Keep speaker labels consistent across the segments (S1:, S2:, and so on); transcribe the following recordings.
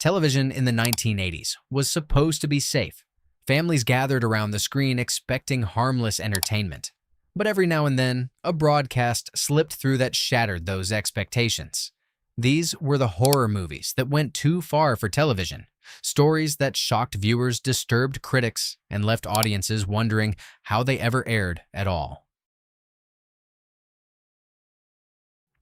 S1: Television in the 1980s was supposed to be safe. Families gathered around the screen expecting harmless entertainment. But every now and then, a broadcast slipped through that shattered those expectations. These were the horror movies that went too far for television, stories that shocked viewers, disturbed critics, and left audiences wondering how they ever aired at all.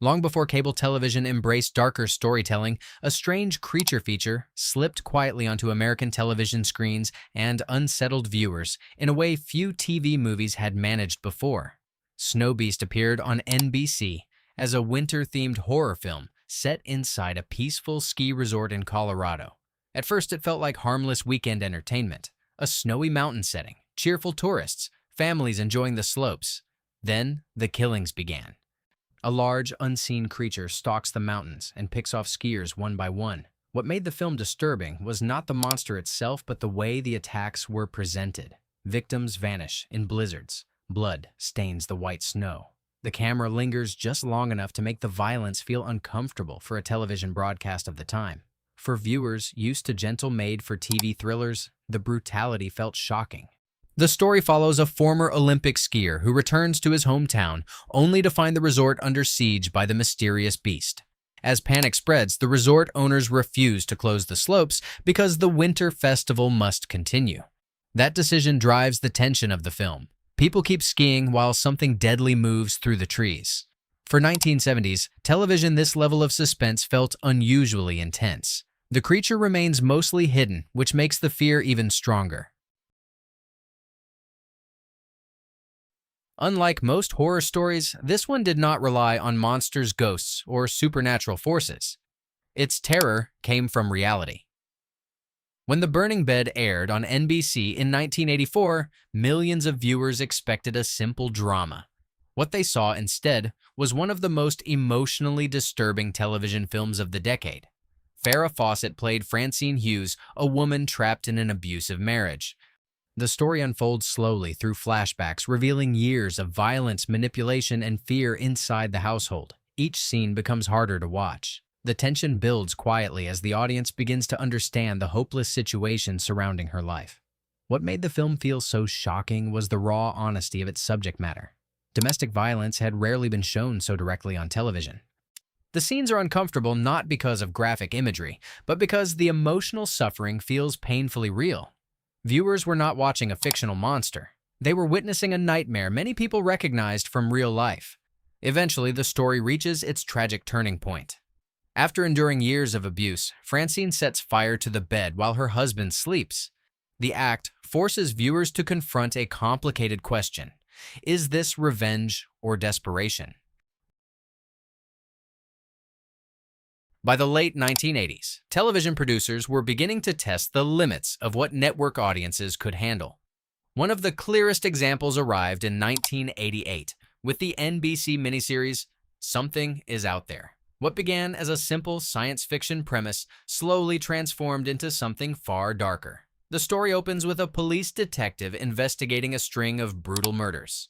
S1: Long before cable television embraced darker storytelling, a strange creature feature slipped quietly onto American television screens and unsettled viewers in a way few TV movies had managed before. Snow Beast appeared on NBC as a winter-themed horror film set inside a peaceful ski resort in Colorado. At first, it felt like harmless weekend entertainment, a snowy mountain setting, cheerful tourists, families enjoying the slopes. Then, the killings began. A large, unseen creature stalks the mountains and picks off skiers one by one. What made the film disturbing was not the monster itself, but the way the attacks were presented. Victims vanish in blizzards. Blood stains the white snow. The camera lingers just long enough to make the violence feel uncomfortable for a television broadcast of the time. For viewers used to gentle made-for-TV thrillers, the brutality felt shocking. The story follows a former Olympic skier who returns to his hometown only to find the resort under siege by the mysterious beast. As panic spreads, the resort owners refuse to close the slopes because the winter festival must continue. That decision drives the tension of the film. People keep skiing while something deadly moves through the trees. For 1970s television, this level of suspense felt unusually intense. The creature remains mostly hidden, which makes the fear even stronger. Unlike most horror stories, this one did not rely on monsters, ghosts, or supernatural forces. Its terror came from reality. When The Burning Bed aired on NBC in 1984, millions of viewers expected a simple drama. What they saw instead was one of the most emotionally disturbing television films of the decade. Farrah Fawcett played Francine Hughes, a woman trapped in an abusive marriage. The story unfolds slowly through flashbacks, revealing years of violence, manipulation, and fear inside the household. Each scene becomes harder to watch. The tension builds quietly as the audience begins to understand the hopeless situation surrounding her life. What made the film feel so shocking was the raw honesty of its subject matter. Domestic violence had rarely been shown so directly on television. The scenes are uncomfortable not because of graphic imagery, but because the emotional suffering feels painfully real. Viewers were not watching a fictional monster. They were witnessing a nightmare many people recognized from real life. Eventually, the story reaches its tragic turning point. After enduring years of abuse, Francine sets fire to the bed while her husband sleeps. The act forces viewers to confront a complicated question. Is this revenge or desperation? By the late 1980s, television producers were beginning to test the limits of what network audiences could handle. One of the clearest examples arrived in 1988 with the NBC miniseries Something Is Out There. What began as a simple science fiction premise slowly transformed into something far darker. The story opens with a police detective investigating a string of brutal murders.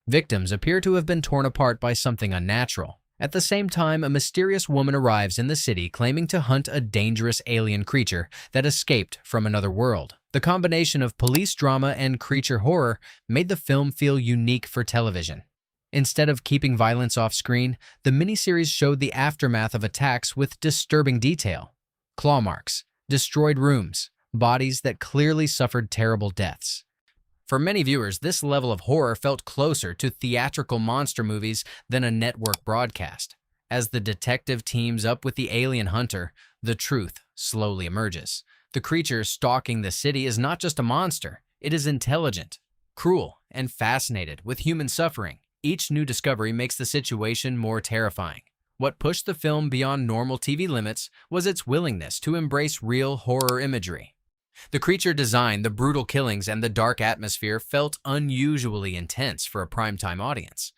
S1: Victims appear to have been torn apart by something unnatural. At the same time, a mysterious woman arrives in the city claiming to hunt a dangerous alien creature that escaped from another world. The combination of police drama and creature horror made the film feel unique for television. Instead of keeping violence off screen, the miniseries showed the aftermath of attacks with disturbing detail. Claw marks, destroyed rooms, bodies that clearly suffered terrible deaths. For many viewers, this level of horror felt closer to theatrical monster movies than a network broadcast. As the detective teams up with the alien hunter, the truth slowly emerges. The creature stalking the city is not just a monster. It is intelligent, cruel, and fascinated with human suffering. Each new discovery makes the situation more terrifying. What pushed the film beyond normal TV limits was its willingness to embrace real horror imagery. The creature design, the brutal killings, and the dark atmosphere felt unusually intense for a primetime audience.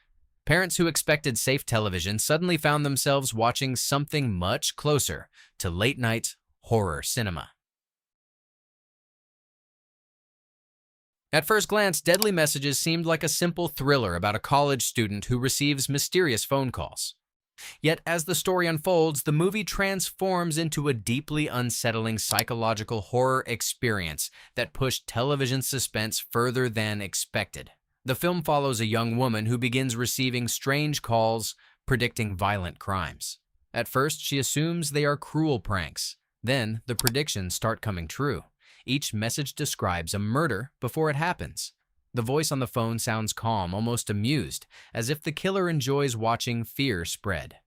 S1: Parents who expected safe television suddenly found themselves watching something much closer to late-night horror cinema. At first glance, Deadly Messages seemed like a simple thriller about a college student who receives mysterious phone calls. Yet as the story unfolds, the movie transforms into a deeply unsettling psychological horror experience that pushed television suspense further than expected. The film follows a young woman who begins receiving strange calls predicting violent crimes. At first, she assumes they are cruel pranks. Then, the predictions start coming true. Each message describes a murder before it happens. The voice on the phone sounds calm, almost amused, as if the killer enjoys watching fear spread.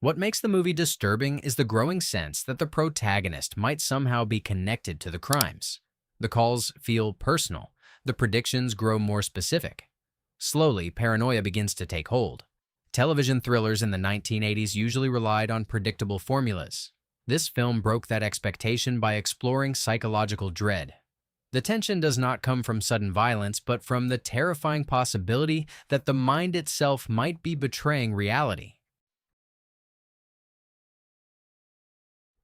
S1: What makes the movie disturbing is the growing sense that the protagonist might somehow be connected to the crimes. The calls feel personal. The predictions grow more specific. Slowly, paranoia begins to take hold. Television thrillers in the 1980s usually relied on predictable formulas. This film broke that expectation by exploring psychological dread. The tension does not come from sudden violence, but from the terrifying possibility that the mind itself might be betraying reality.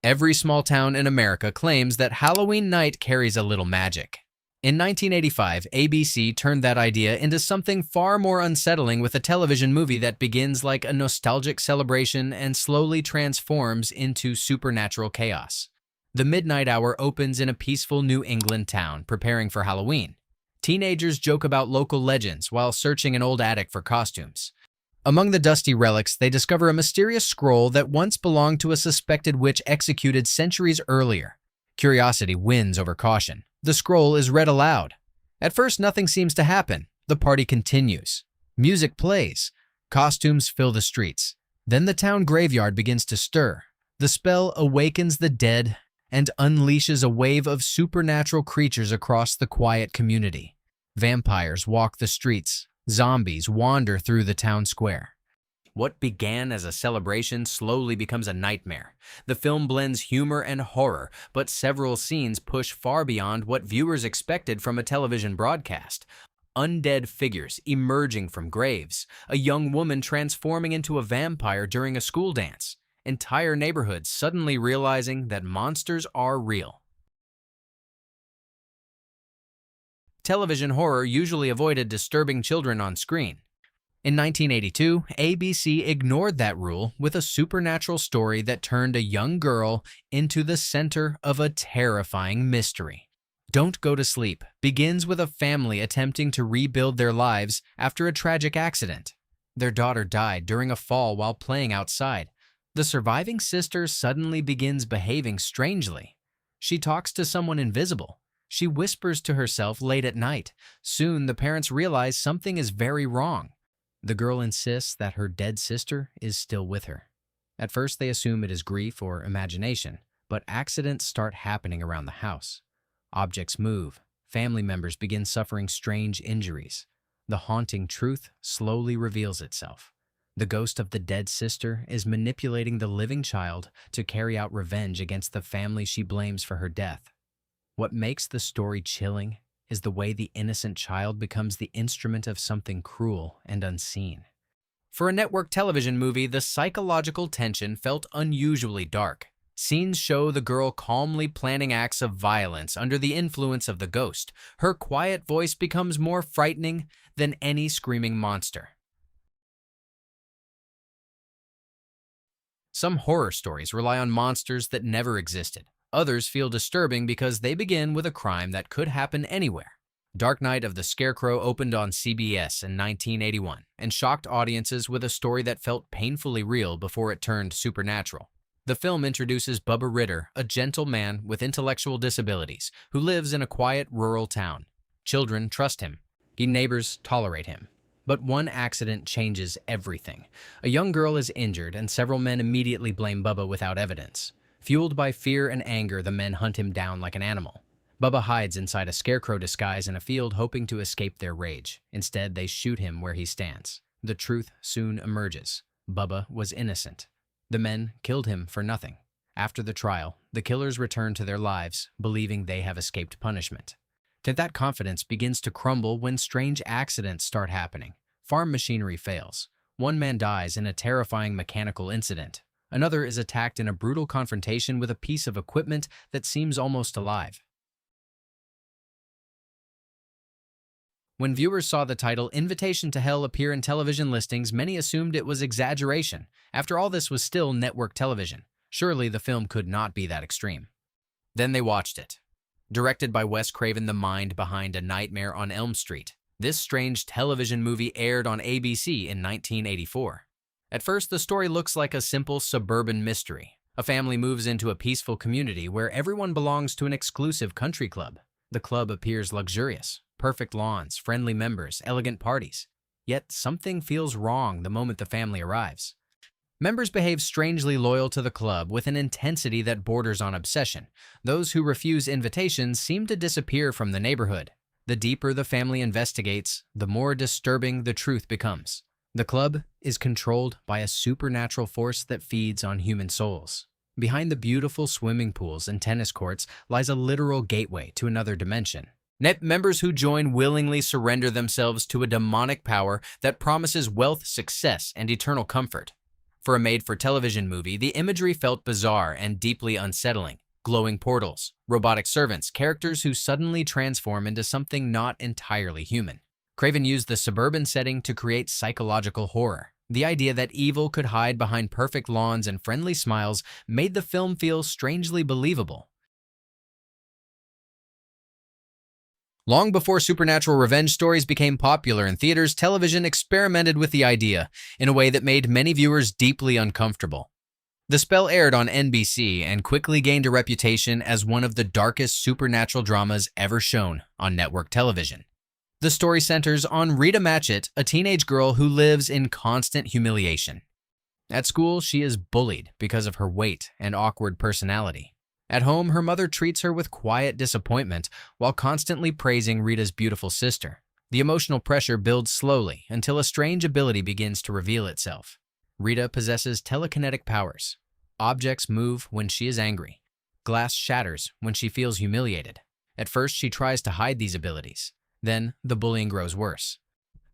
S1: Every small town in America claims that Halloween night carries a little magic. In 1985, ABC turned that idea into something far more unsettling with a television movie that begins like a nostalgic celebration and slowly transforms into supernatural chaos. The midnight hour opens in a peaceful New England town preparing for Halloween. Teenagers joke about local legends while searching an old attic for costumes. Among the dusty relics, they discover a mysterious scroll that once belonged to a suspected witch executed centuries earlier. Curiosity wins over caution. The scroll is read aloud. At first, nothing seems to happen. The party continues. Music plays. Costumes fill the streets. Then the town graveyard begins to stir. The spell awakens the dead and unleashes a wave of supernatural creatures across the quiet community. Vampires walk the streets. Zombies wander through the town square. What began as a celebration slowly becomes a nightmare. The film blends humor and horror, but several scenes push far beyond what viewers expected from a television broadcast. Undead figures emerging from graves, a young woman transforming into a vampire during a school dance, entire neighborhoods suddenly realizing that monsters are real. Television horror usually avoided disturbing children on screen. In 1982, ABC ignored that rule with a supernatural story that turned a young girl into the center of a terrifying mystery. Don't Go to Sleep begins with a family attempting to rebuild their lives after a tragic accident. Their daughter died during a fall while playing outside. The surviving sister suddenly begins behaving strangely. She talks to someone invisible. She whispers to herself late at night. Soon, the parents realize something is very wrong. The girl insists that her dead sister is still with her. At first, they assume it is grief or imagination, but accidents start happening around the house. Objects move. Family members begin suffering strange injuries. The haunting truth slowly reveals itself. The ghost of the dead sister is manipulating the living child to carry out revenge against the family she blames for her death. What makes the story chilling is the way the innocent child becomes the instrument of something cruel and unseen. For a network television movie, the psychological tension felt unusually dark. Scenes show the girl calmly planning acts of violence under the influence of the ghost. Her quiet voice becomes more frightening than any screaming monster. Some horror stories rely on monsters that never existed. Others feel disturbing because they begin with a crime that could happen anywhere. Dark Night of the Scarecrow opened on CBS in 1981 and shocked audiences with a story that felt painfully real before it turned supernatural. The film introduces Bubba Ritter, a gentle man with intellectual disabilities who lives in a quiet rural town. Children trust him. Neighbors tolerate him. But one accident changes everything. A young girl is injured and several men immediately blame Bubba without evidence. Fueled by fear and anger, the men hunt him down like an animal. Bubba hides inside a scarecrow disguise in a field hoping to escape their rage. Instead, they shoot him where he stands. The truth soon emerges. Bubba was innocent. The men killed him for nothing. After the trial, the killers return to their lives, believing they have escaped punishment. That confidence begins to crumble when strange accidents start happening. Farm machinery fails. One man dies in a terrifying mechanical incident. Another is attacked in a brutal confrontation with a piece of equipment that seems almost alive. When viewers saw the title Invitation to Hell appear in television listings, many assumed it was exaggeration. After all, this was still network television. Surely the film could not be that extreme. Then they watched it. Directed by Wes Craven, the mind behind A Nightmare on Elm Street, this strange television movie aired on ABC in 1984. At first, the story looks like a simple suburban mystery. A family moves into a peaceful community where everyone belongs to an exclusive country club. The club appears luxurious, perfect lawns, friendly members, elegant parties. Yet something feels wrong the moment the family arrives. Members behave strangely loyal to the club with an intensity that borders on obsession. Those who refuse invitations seem to disappear from the neighborhood. The deeper the family investigates, the more disturbing the truth becomes. The club is controlled by a supernatural force that feeds on human souls. Behind the beautiful swimming pools and tennis courts lies a literal gateway to another dimension. Members who join willingly surrender themselves to a demonic power that promises wealth, success, and eternal comfort. For a made-for-television movie, the imagery felt bizarre and deeply unsettling. Glowing portals, robotic servants, characters who suddenly transform into something not entirely human. Craven used the suburban setting to create psychological horror. The idea that evil could hide behind perfect lawns and friendly smiles made the film feel strangely believable. Long before supernatural revenge stories became popular in theaters, television experimented with the idea in a way that made many viewers deeply uncomfortable. The spell aired on NBC and quickly gained a reputation as one of the darkest supernatural dramas ever shown on network television. The story centers on Rita Matchett, a teenage girl who lives in constant humiliation. At school, she is bullied because of her weight and awkward personality. At home, her mother treats her with quiet disappointment while constantly praising Rita's beautiful sister. The emotional pressure builds slowly until a strange ability begins to reveal itself. Rita possesses telekinetic powers. Objects move when she is angry. Glass shatters when she feels humiliated. At first, she tries to hide these abilities. Then, the bullying grows worse.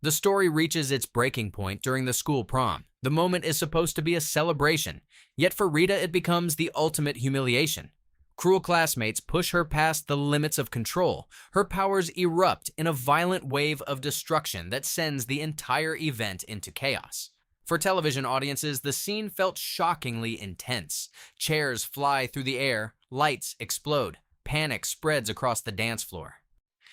S1: The story reaches its breaking point during the school prom. The moment is supposed to be a celebration, yet for Rita it becomes the ultimate humiliation. Cruel classmates push her past the limits of control. Her powers erupt in a violent wave of destruction that sends the entire event into chaos. For television audiences, the scene felt shockingly intense. Chairs fly through the air, lights explode, panic spreads across the dance floor.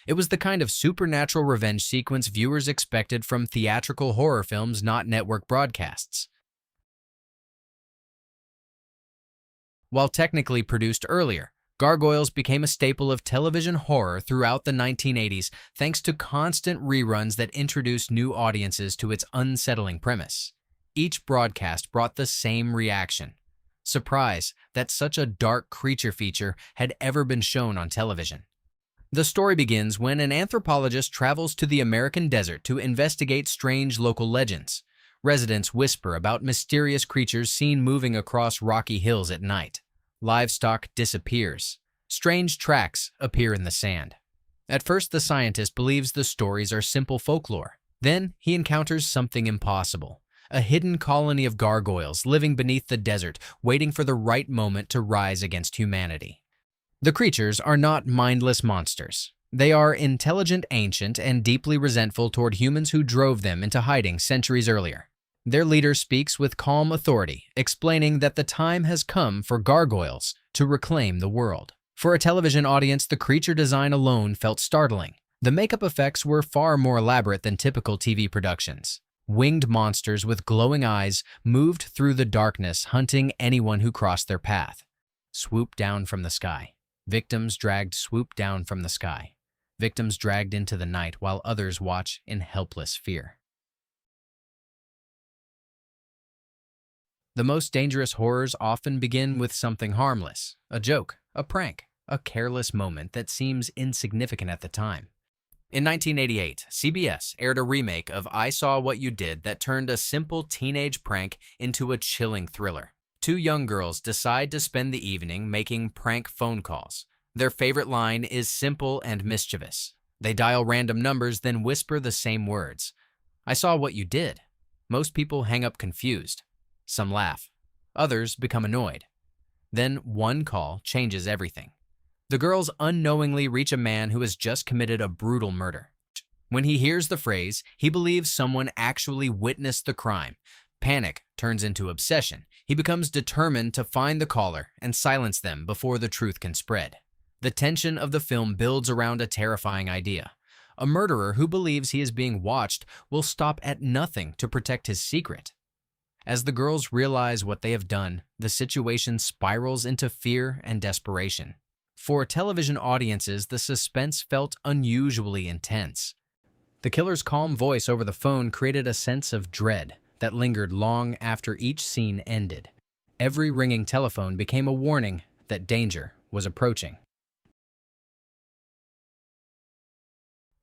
S1: It was the kind of supernatural revenge sequence viewers expected from theatrical horror films, not network broadcasts. While technically produced earlier, Gargoyles became a staple of television horror throughout the 1980s thanks to constant reruns that introduced new audiences to its unsettling premise. Each broadcast brought the same reaction: surprise that such a dark creature feature had ever been shown on television. The story begins when an anthropologist travels to the American desert to investigate strange local legends. Residents whisper about mysterious creatures seen moving across rocky hills at night. Livestock disappears. Strange tracks appear in the sand. At first, the scientist believes the stories are simple folklore. Then, he encounters something impossible: a hidden colony of gargoyles living beneath the desert, waiting for the right moment to rise against humanity. The creatures are not mindless monsters. They are intelligent, ancient, and deeply resentful toward humans who drove them into hiding centuries earlier. Their leader speaks with calm authority, explaining that the time has come for gargoyles to reclaim the world. For a television audience, the creature design alone felt startling. The makeup effects were far more elaborate than typical TV productions. Winged monsters with glowing eyes moved through the darkness, hunting anyone who crossed their path. Swoop down from the sky. Victims dragged swoop down from the sky. Victims dragged into the night while others watch in helpless fear. The most dangerous horrors often begin with something harmless: a joke, a prank, a careless moment that seems insignificant at the time. In 1988, CBS aired a remake of I Saw What You Did that turned a simple teenage prank into a chilling thriller. Two young girls decide to spend the evening making prank phone calls. Their favorite line is simple and mischievous. They dial random numbers, then whisper the same words: "I saw what you did." Most people hang up confused. Some laugh. Others become annoyed. Then one call changes everything. The girls unknowingly reach a man who has just committed a brutal murder. When he hears the phrase, he believes someone actually witnessed the crime. Panic turns into obsession. He becomes determined to find the caller and silence them before the truth can spread. The tension of the film builds around a terrifying idea. A murderer who believes he is being watched will stop at nothing to protect his secret. As the girls realize what they have done, the situation spirals into fear and desperation. For television audiences, the suspense felt unusually intense. The killer's calm voice over the phone created a sense of dread that lingered long after each scene ended. Every ringing telephone became a warning that danger was approaching.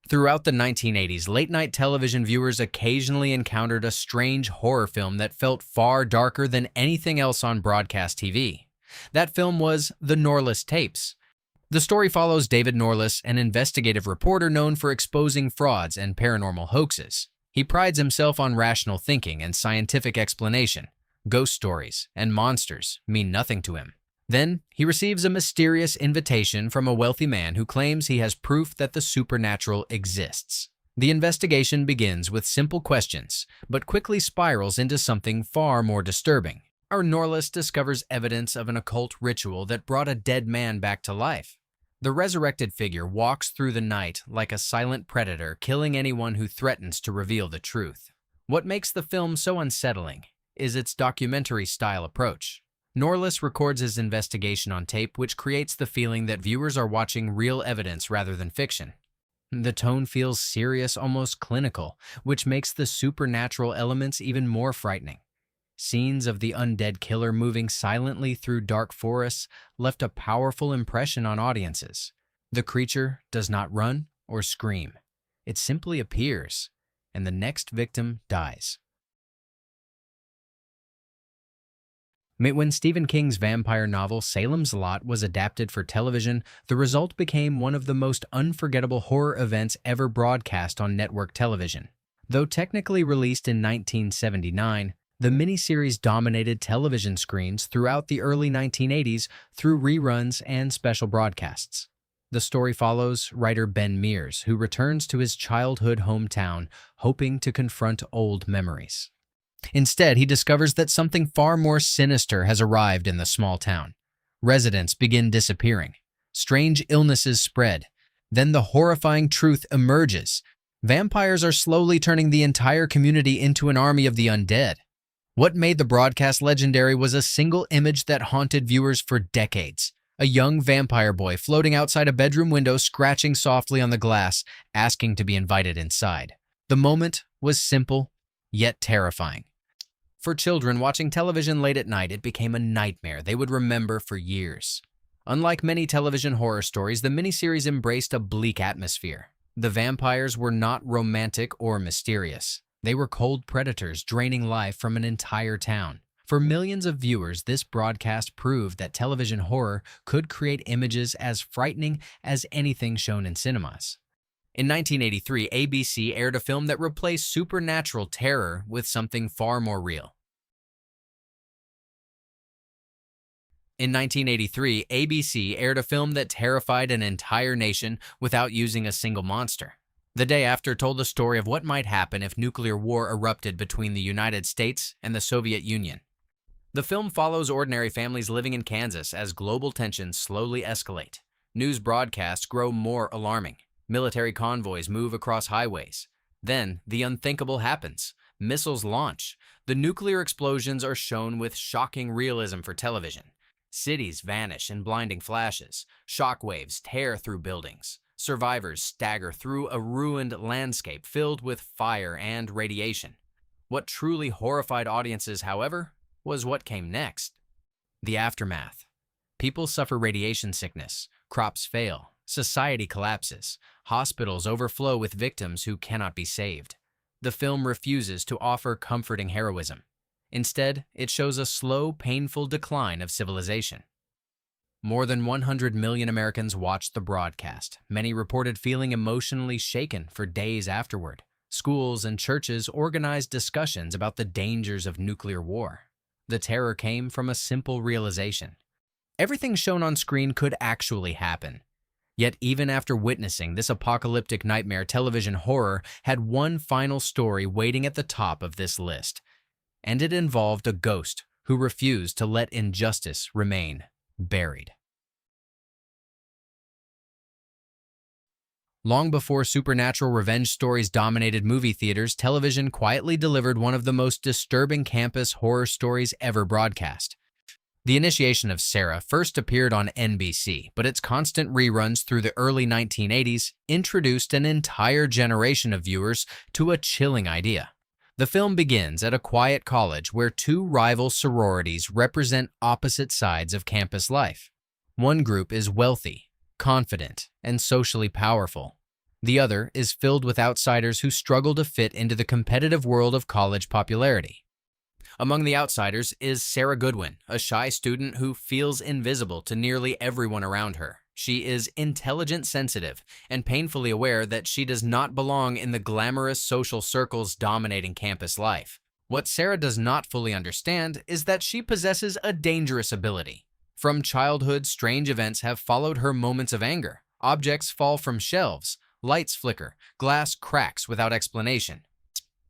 S1: Throughout the 1980s, late-night television viewers occasionally encountered a strange horror film that felt far darker than anything else on broadcast TV. That film was The Norless Tapes. The story follows David Norless, an investigative reporter known for exposing frauds and paranormal hoaxes. He prides himself on rational thinking and scientific explanation. Ghost stories and monsters mean nothing to him. Then, he receives a mysterious invitation from a wealthy man who claims he has proof that the supernatural exists. The investigation begins with simple questions, but quickly spirals into something far more disturbing. Our Norless discovers evidence of an occult ritual that brought a dead man back to life. The resurrected figure walks through the night like a silent predator, killing anyone who threatens to reveal the truth. What makes the film so unsettling is its documentary-style approach. Norless records his investigation on tape, which creates the feeling that viewers are watching real evidence rather than fiction. The tone feels serious, almost clinical, which makes the supernatural elements even more frightening. Scenes of the undead killer moving silently through dark forests left a powerful impression on audiences. The creature does not run or scream. It simply appears, and the next victim dies. When Stephen King's vampire novel Salem's Lot was adapted for television, the result became one of the most unforgettable horror events ever broadcast on network television. Though technically released in 1979, the miniseries dominated television screens throughout the early 1980s through reruns and special broadcasts. The story follows writer Ben Mears, who returns to his childhood hometown, hoping to confront old memories. Instead, he discovers that something far more sinister has arrived in the small town. Residents begin disappearing. Strange illnesses spread. Then the horrifying truth emerges. Vampires are slowly turning the entire community into an army of the undead. What made the broadcast legendary was a single image that haunted viewers for decades. A young vampire boy floating outside a bedroom window, scratching softly on the glass, asking to be invited inside. The moment was simple, yet terrifying. For children watching television late at night, it became a nightmare they would remember for years. Unlike many television horror stories, the miniseries embraced a bleak atmosphere. The vampires were not romantic or mysterious. They were cold predators draining life from an entire town. For millions of viewers, this broadcast proved that television horror could create images as frightening as anything shown in cinemas. In 1983, ABC aired a film that replaced supernatural terror with something far more real. In 1983, ABC aired a film that terrified an entire nation without using a single monster. The Day After told the story of what might happen if nuclear war erupted between the United States and the Soviet Union. The film follows ordinary families living in Kansas as global tensions slowly escalate. News broadcasts grow more alarming. Military convoys move across highways. Then, the unthinkable happens. Missiles launch. The nuclear explosions are shown with shocking realism for television. Cities vanish in blinding flashes. Shockwaves tear through buildings. Survivors stagger through a ruined landscape filled with fire and radiation. What truly horrified audiences, however, was what came next. The aftermath. People suffer radiation sickness, crops fail, society collapses, hospitals overflow with victims who cannot be saved. The film refuses to offer comforting heroism. Instead, it shows a slow, painful decline of civilization. More than 100 million Americans watched the broadcast. Many reported feeling emotionally shaken for days afterward. Schools and churches organized discussions about the dangers of nuclear war. The terror came from a simple realization. Everything shown on screen could actually happen. Yet even after witnessing this apocalyptic nightmare, television horror had one final story waiting at the top of this list, and it involved a ghost who refused to let injustice remain buried. Long before supernatural revenge stories dominated movie theaters, television quietly delivered one of the most disturbing campus horror stories ever broadcast. The initiation of Sarah first appeared on NBC, but its constant reruns through the early 1980s introduced an entire generation of viewers to a chilling idea. The film begins at a quiet college where two rival sororities represent opposite sides of campus life. One group is wealthy, confident, and socially powerful. The other is filled with outsiders who struggle to fit into the competitive world of college popularity. Among the outsiders is Sarah Goodwin, a shy student who feels invisible to nearly everyone around her. She is intelligent, sensitive, and painfully aware that she does not belong in the glamorous social circles dominating campus life. What Sarah does not fully understand is that she possesses a dangerous ability. From childhood, strange events have followed her moments of anger. Objects fall from shelves, lights flicker, glass cracks without explanation.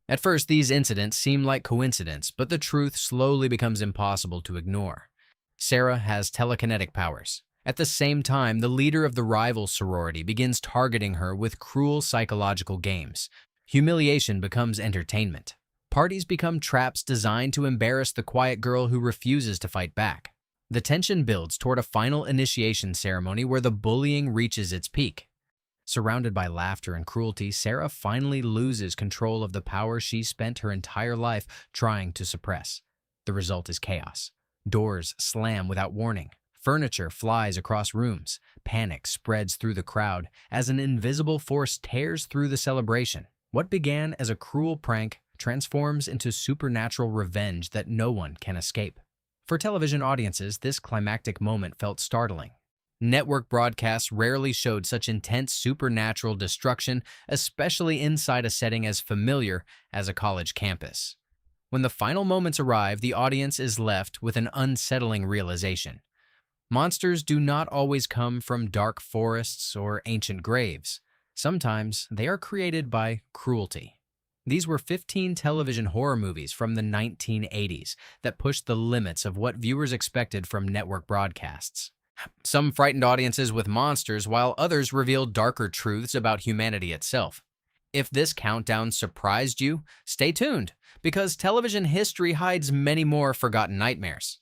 S1: At first, these incidents seem like coincidence, but the truth slowly becomes impossible to ignore. Sarah has telekinetic powers. At the same time, the leader of the rival sorority begins targeting her with cruel psychological games. Humiliation becomes entertainment. Parties become traps designed to embarrass the quiet girl who refuses to fight back. The tension builds toward a final initiation ceremony where the bullying reaches its peak. Surrounded by laughter and cruelty, Sarah finally loses control of the power she spent her entire life trying to suppress. The result is chaos. Doors slam without warning. Furniture flies across rooms. Panic spreads through the crowd as an invisible force tears through the celebration. What began as a cruel prank transforms into supernatural revenge that no one can escape. For television audiences, this climactic moment felt startling. Network broadcasts rarely showed such intense supernatural destruction, especially inside a setting as familiar as a college campus. When the final moments arrive, the audience is left with an unsettling realization. Monsters do not always come from dark forests or ancient graves. Sometimes they are created by cruelty. These were 15 television horror movies from the 1980s that pushed the limits of what viewers expected from network broadcasts. Some frightened audiences with monsters, while others revealed darker truths about humanity itself. If this countdown surprised you, stay tuned, because television history hides many more forgotten nightmares.